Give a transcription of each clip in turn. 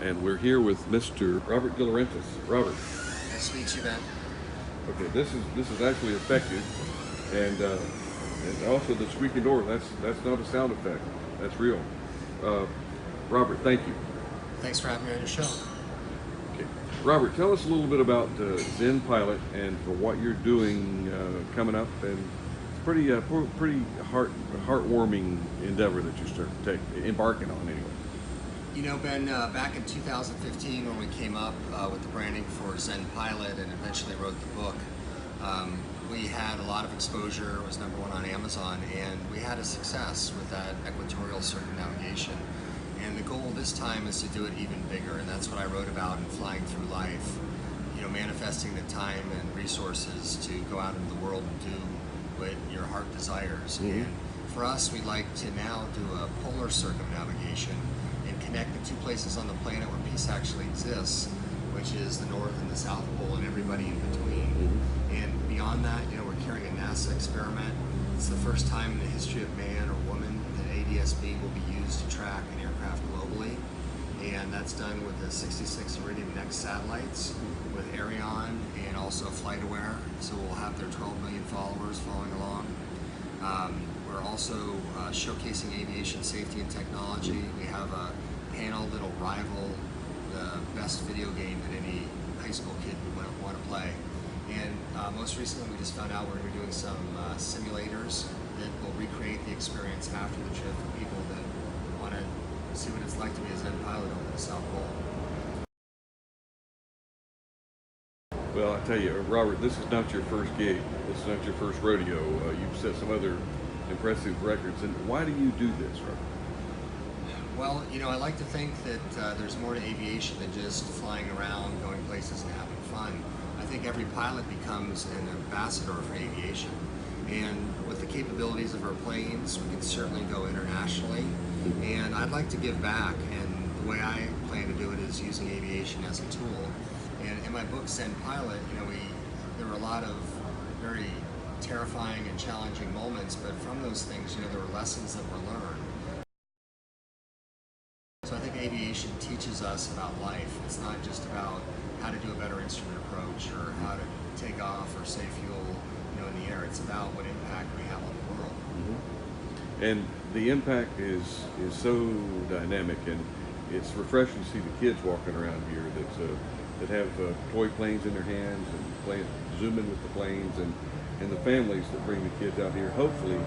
and we're here with Mr. Robert DeLaurentis. Robert. Nice to meet you, Ben. Okay, this is actually effective, and also the squeaking door. That's not a sound effect. That's real. Robert, thank you. Thanks for having me on your show. Okay, Robert, tell us a little bit about Zen Pilot and for what you're doing coming up, and it's pretty heartwarming endeavor that you're embarking on anyway. You know, Ben, back in 2015 when we came up with the branding for Zen Pilot and eventually wrote the book, we had a lot of exposure. It was #1 on Amazon, and we had a success with that equatorial circumnavigation. And the goal this time is to do it even bigger, and that's what I wrote about in Flying Through Life. You know, manifesting the time and resources to go out into the world and do what your heart desires. Mm-hmm. And for us, we like to now do a polar circumnavigation and connect the two places on the planet where peace actually exists, which is the North and the South Pole and everybody in between. Mm-hmm. And beyond that, you know, we're carrying a NASA experiment. It's the first time in the history of man or woman that ADS-B will be used to track an aircraft globally. And that's done with the 66 Iridium Next satellites, with Arion and also FlightAware. So we'll have their 12 million followers following along. We're also showcasing aviation safety and technology. We have a panel that'll rival the best video game that any high school kid would want to play. And most recently, we just found out we're going to be doing some simulators that will recreate the experience after the trip for people that want to see what it's like to be a Zen pilot over the South Pole. Well, I tell you, Robert, this is not your first gig. This is not your first rodeo. You've set some other impressive records. And why do you do this, Robert? Well, you know, I like to think that there's more to aviation than just flying around, going places and having fun. I think every pilot becomes an ambassador for aviation. And with the capabilities of our planes, we can certainly go internationally. And I'd like to give back, and the way I plan to do it is using aviation as a tool. And in my book, Zen Pilot, you know, there were a lot of very terrifying and challenging moments, but from those things, you know, there were lessons that were learned. So I think aviation teaches us about life. It's not just about how to do a better instrument approach or how to take off or save fuel, you know, in the air. It's about what impact we have on the world. Mm-hmm. And the impact is so dynamic, and it's refreshing to see the kids walking around here that have toy planes in their hands and zooming with the planes, and the families that bring the kids out here, hopefully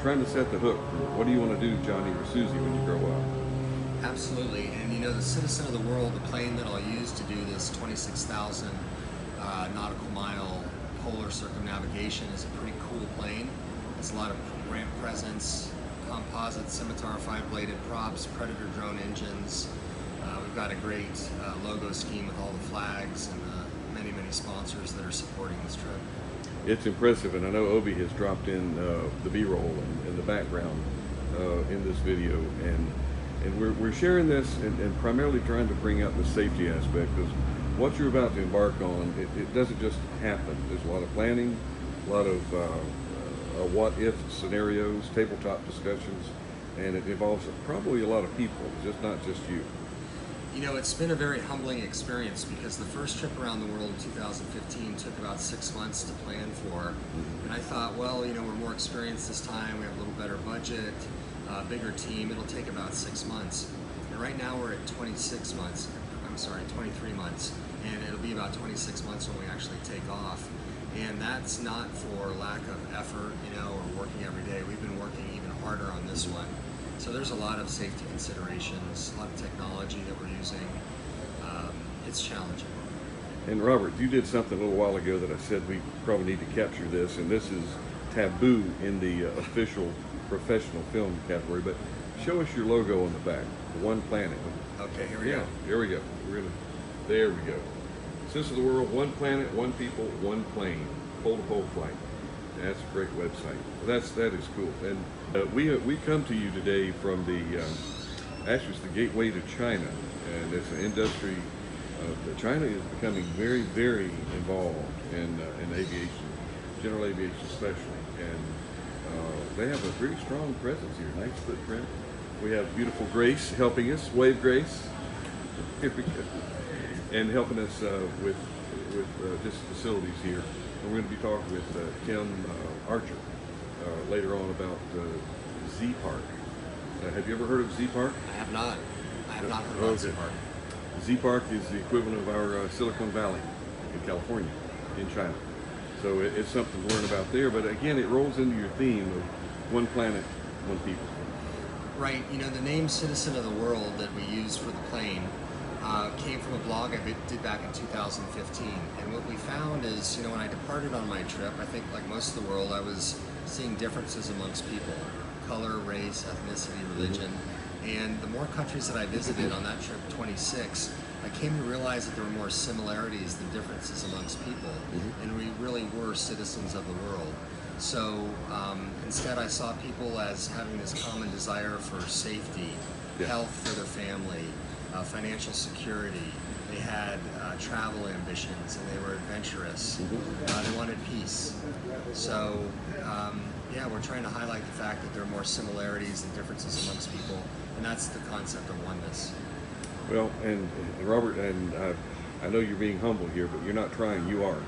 trying to set the hook for what do you want to do, Johnny or Susie, when you grow up. Absolutely, and you know, the citizen of the world, the plane that I'll use to do this 26,000 nautical mile polar circumnavigation is a pretty cool plane. It's a lot of ramp presence, composite scimitar 5-bladed props, Predator drone engines. We've got a great logo scheme with all the flags and many sponsors that are supporting this trip. It's impressive, and I know Obi has dropped in the B-roll in the background in this video, and we're sharing this and primarily trying to bring out the safety aspect, because what you're about to embark on, it doesn't just happen. There's a lot of planning, a lot of what-if scenarios, tabletop discussions, and it involves probably a lot of people, not just you. You know, it's been a very humbling experience, because the first trip around the world in 2015 took about 6 months to plan for. And I thought, well, you know, we're more experienced this time, we have a little better budget, bigger team, it'll take about 6 months. And right now we're at 23 months, and it'll be about 26 months when we actually take off. And that's not for lack of effort, you know, or working every day. We've been working even harder on this one. So there's a lot of safety considerations, a lot of technology that we're using. It's challenging. And Robert, you did something a little while ago that I said we probably need to capture this, and this is taboo in the official professional film category, but show us your logo on the back, One Planet. Okay, here we go. Here we go. There we go. Citizen of the world, one planet, one people, one plane, pole-to-pole flight. That's a great website. That is cool. And we come to you today from actually it's the gateway to China, and it's an industry. China is becoming very involved in aviation, general aviation especially, and they have a very strong presence here. Nice footprint. We have beautiful Grace helping us. Wave, Grace. Here we go. And helping us with just facilities here. And we're going to be talking with Tim Archer later on about Z Park. Have you ever heard of Z Park? I have not. I have not heard about Z Park. Z Park is the equivalent of our Silicon Valley in California, in China. So it's something to learn about there. But again, it rolls into your theme of one planet, one people. Right. You know, the name Citizen of the World that we used for the plane came from a blog I did back in 2015. And what we found is, you know, when I departed on my trip, I think like most of the world, I was seeing differences amongst people. Color, race, ethnicity, religion. And the more countries that I visited on that trip, 26, I came to realize that there were more similarities than differences amongst people. And we really were citizens of the world. So instead I saw people as having this common desire for safety, health for their family, financial security. They had travel ambitions and they were adventurous. They wanted peace. So yeah, we're trying to highlight the fact that there are more similarities than differences amongst people, and that's the concept of oneness. Well, and Robert, and I know you're being humble here, but you're not trying, you are.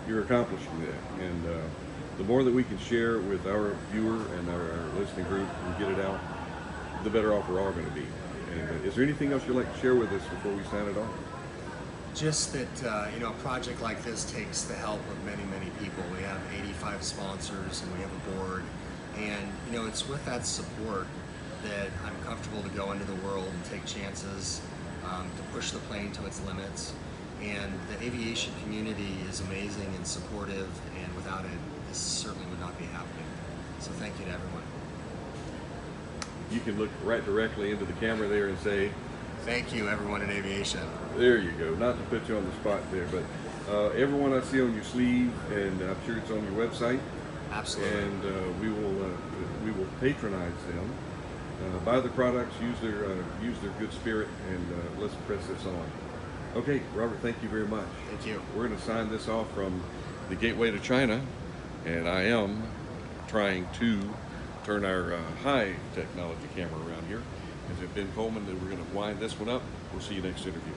You're accomplishing that. And the more that we can share with our viewer and our listening group and get it out, the better off we're all going to be. And is there anything else you'd like to share with us before we sign it off? Just that, you know, a project like this takes the help of many, many people. We have 85 sponsors and we have a board. And, you know, it's with that support that I'm comfortable to go into the world and take chances, to push the plane to its limits. And the aviation community is amazing and supportive, and without it, this certainly would not be happening. So thank you to everyone. You can look right directly into the camera there and say, thank you, everyone in aviation. There you go. Not to put you on the spot there, but everyone I see on your sleeve, and I'm sure it's on your website. Absolutely. And we will patronize them, buy the products, use their good spirit, and let's press this on. Okay, Robert, thank you very much. Thank you. We're going to sign this off from the Gateway to China, and I am trying to turn our high technology camera around here. As Ben Coleman, we're going to wind this one up. We'll see you next interview.